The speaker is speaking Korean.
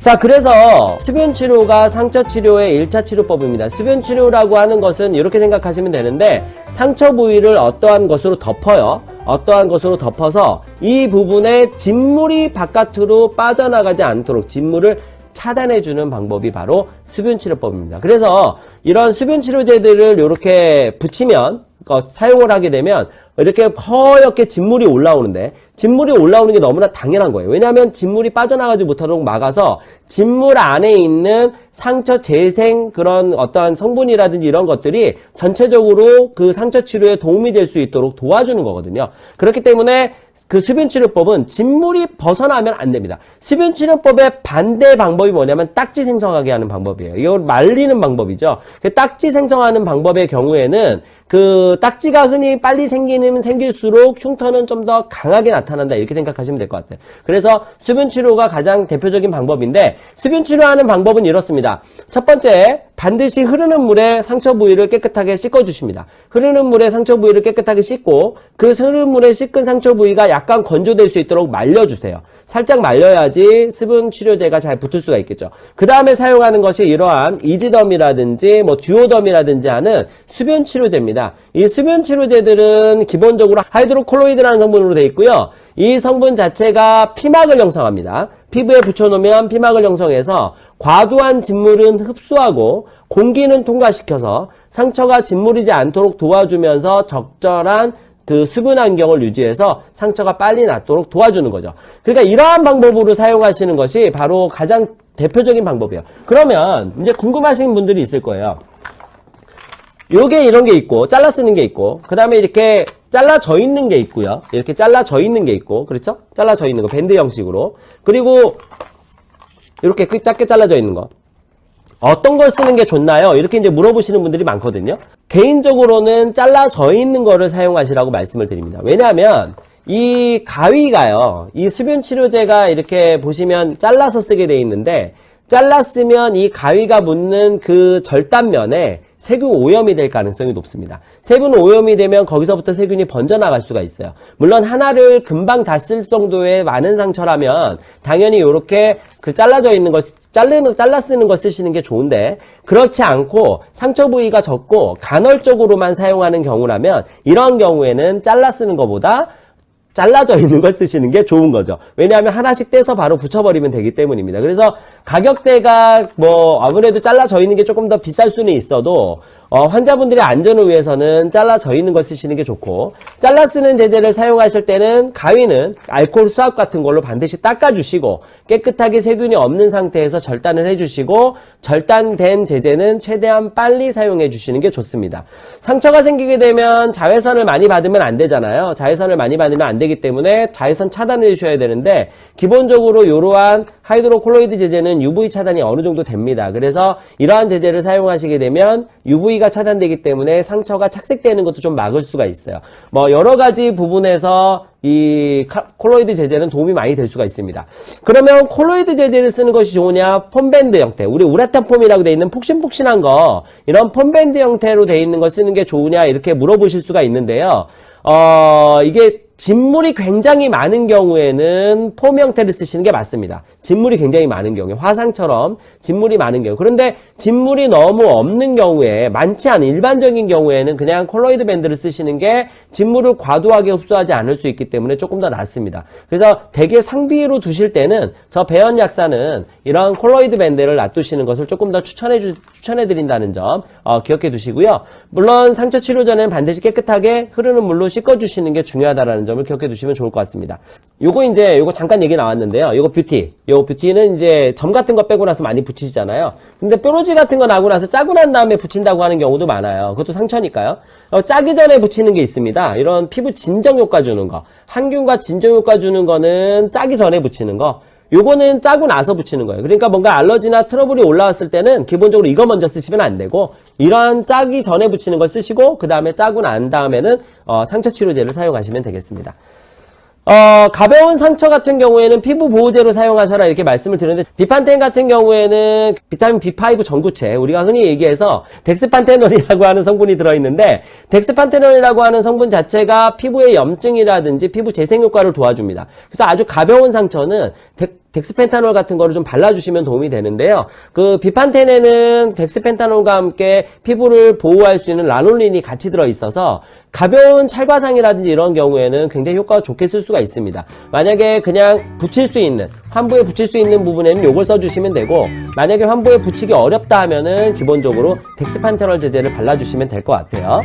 자, 그래서 수분 치료가 상처 치료의 1차 치료법입니다. 수분 치료라고 하는 것은 이렇게 생각하시면 되는데, 상처 부위를 어떠한 것으로 덮어요. 어떠한 것으로 덮어서 이 부분에 진물이 바깥으로 빠져나가지 않도록 진물을 차단해주는 방법이 바로 수분치료법입니다. 그래서 이런 수분치료제들을 이렇게 붙이면, 사용을 하게 되면 이렇게 허옇게 진물이 올라오는데, 진물이 올라오는 게 너무나 당연한 거예요. 왜냐하면 진물이 빠져나가지 못하도록 막아서 진물 안에 있는 상처 재생 그런 어떠한 성분이라든지 이런 것들이 전체적으로 그 상처 치료에 도움이 될 수 있도록 도와주는 거거든요. 그렇기 때문에 그 수분치료법은 진물이 벗어나면 안 됩니다. 수분치료법의 반대 방법이 뭐냐면 딱지 생성하게 하는 방법이에요. 이걸 말리는 방법이죠. 그 딱지 생성하는 방법의 경우에는 그 딱지가 흔히 빨리 생길수록 흉터는 좀 더 강하게 나타난다, 이렇게 생각하시면 될 것 같아요. 그래서 수분치료가 가장 대표적인 방법인데, 수분치료하는 방법은 이렇습니다. 첫 번째, 반드시 흐르는 물에 상처 부위를 깨끗하게 씻어주십니다. 흐르는 물에 상처 부위를 깨끗하게 씻고, 그 흐르는 물에 씻은 상처 부위가 약간 건조될 수 있도록 말려주세요. 살짝 말려야지 수분치료제가 잘 붙을 수가 있겠죠. 그 다음에 사용하는 것이 이러한 이지덤이라든지 듀오덤이라든지 하는 수분치료제입니다. 이 수분치료제들은 기본적으로 하이드로콜로이드라는 성분으로 되어 있고요. 이 성분 자체가 피막을 형성합니다. 피부에 붙여놓으면 피막을 형성해서 과도한 진물은 흡수하고 공기는 통과시켜서 상처가 진물이지 않도록 도와주면서 적절한 그 수분 환경을 유지해서 상처가 빨리 낫도록 도와주는 거죠. 그러니까 이러한 방법으로 사용하시는 것이 바로 가장 대표적인 방법이에요. 그러면 이제 궁금하신 분들이 있을 거예요. 요게 이런 게 있고, 잘라 쓰는 게 있고, 그 다음에 이렇게 잘라져 있는 게 있고요. 이렇게 잘라져 있는 게 있고, 그렇죠? 잘라져 있는 거, 밴드 형식으로. 그리고 이렇게 작게 잘라져 있는 거. 어떤 걸 쓰는 게 좋나요? 이렇게 이제 물어보시는 분들이 많거든요. 개인적으로는 잘라져 있는 거를 사용하시라고 말씀을 드립니다. 왜냐하면 이 가위가요, 이 수분치료제가 이렇게 보시면 잘라서 쓰게 돼 있는데, 잘랐으면 이 가위가 묻는 그 절단면에 세균 오염이 될 가능성이 높습니다. 세균 오염이 되면 거기서부터 세균이 번져나갈 수가 있어요. 물론 하나를 금방 다 쓸 정도의 많은 상처라면 당연히 이렇게 그 잘라져 있는 걸 잘라 쓰는 걸 쓰시는 게 좋은데, 그렇지 않고 상처 부위가 적고 간헐적으로만 사용하는 경우라면 이런 경우에는 잘라 쓰는 것보다 잘라져 있는 걸 쓰시는 게 좋은 거죠. 왜냐하면 하나씩 떼서 바로 붙여버리면 되기 때문입니다. 그래서 가격대가 아무래도 잘라져 있는 게 조금 더 비쌀 수는 있어도 환자분들의 안전을 위해서는 잘라져 있는 걸 쓰시는 게 좋고, 잘라 쓰는 제제를 사용하실 때는 가위는 알코올 수압 같은 걸로 반드시 닦아주시고 깨끗하게 세균이 없는 상태에서 절단을 해주시고, 절단된 제제는 최대한 빨리 사용해 주시는 게 좋습니다. 상처가 생기게 되면 자외선을 많이 받으면 안 되잖아요. 자외선을 많이 받으면 안 되기 때문에 자외선 차단을 해주셔야 되는데, 기본적으로 이러한 하이드로콜로이드 제제는 UV 차단이 어느 정도 됩니다. 그래서 이러한 제제를 사용하시게 되면 UV가 차단되기 때문에 상처가 착색되는 것도 좀 막을 수가 있어요. 여러 가지 부분에서 이 콜로이드 제제는 도움이 많이 될 수가 있습니다. 그러면 콜로이드 제제를 쓰는 것이 좋으냐, 폼밴드 형태, 우리 우라탄 폼이라고 되어 있는 폭신폭신한 거, 이런 폼밴드 형태로 되어 있는 걸 쓰는 게 좋으냐, 이렇게 물어보실 수가 있는데요. 이게 진물이 굉장히 많은 경우에는 폼 형태를 쓰시는 게 맞습니다. 진물이 굉장히 많은 경우에, 화상처럼 진물이 많은 경우. 그런데 진물이 너무 없는 경우에, 많지 않은 일반적인 경우에는 그냥 콜로이드 밴드를 쓰시는 게 진물을 과도하게 흡수하지 않을 수 있기 때문에 조금 더 낫습니다. 그래서 대개 상비로 두실 때는 저 배연 약사는 이런 콜로이드 밴드를 놔두시는 것을 조금 더 추천해 드린다는 점 기억해 두시고요. 물론 상처 치료 전에는 반드시 깨끗하게 흐르는 물로 씻어 주시는 게 중요하다라는 점을 기억해 두시면 좋을 것 같습니다. 요거 잠깐 얘기 나왔는데요. 요거 뷰티는 이제 점 같은 거 빼고 나서 많이 붙이시잖아요. 근데 뾰루지 같은 거 나고 나서 짜고 난 다음에 붙인다고 하는 경우도 많아요. 그것도 상처니까요. 짜기 전에 붙이는 게 있습니다. 이런 피부 진정 효과 주는 거, 항균과 진정 효과 주는 거는 짜기 전에 붙이는 거, 요거는 짜고 나서 붙이는 거예요. 그러니까 뭔가 알러지나 트러블이 올라왔을 때는 기본적으로 이거 먼저 쓰시면 안 되고, 이런 짜기 전에 붙이는 걸 쓰시고 그 다음에 짜고 난 다음에는 상처 치료제를 사용하시면 되겠습니다. 가벼운 상처 같은 경우에는 피부 보호제로 사용하셔라, 이렇게 말씀을 드렸는데, 비판텐 같은 경우에는 비타민 B5 전구체, 우리가 흔히 얘기해서 덱스판테놀이라고 하는 성분이 들어있는데, 덱스판테놀이라고 하는 성분 자체가 피부의 염증이라든지 피부 재생 효과를 도와줍니다. 그래서 아주 가벼운 상처는 덱스펜타놀 같은 거를 좀 발라주시면 도움이 되는데요. 그 비판텐에는 덱스펜타놀과 함께 피부를 보호할 수 있는 라놀린이 같이 들어있어서 가벼운 찰과상이라든지 이런 경우에는 굉장히 효과가 좋게 쓸 수가 있습니다. 만약에 그냥 붙일 수 있는, 환부에 붙일 수 있는 부분에는 이걸 써주시면 되고, 만약에 환부에 붙이기 어렵다 하면은 기본적으로 덱스펜타놀 제제를 발라주시면 될 것 같아요.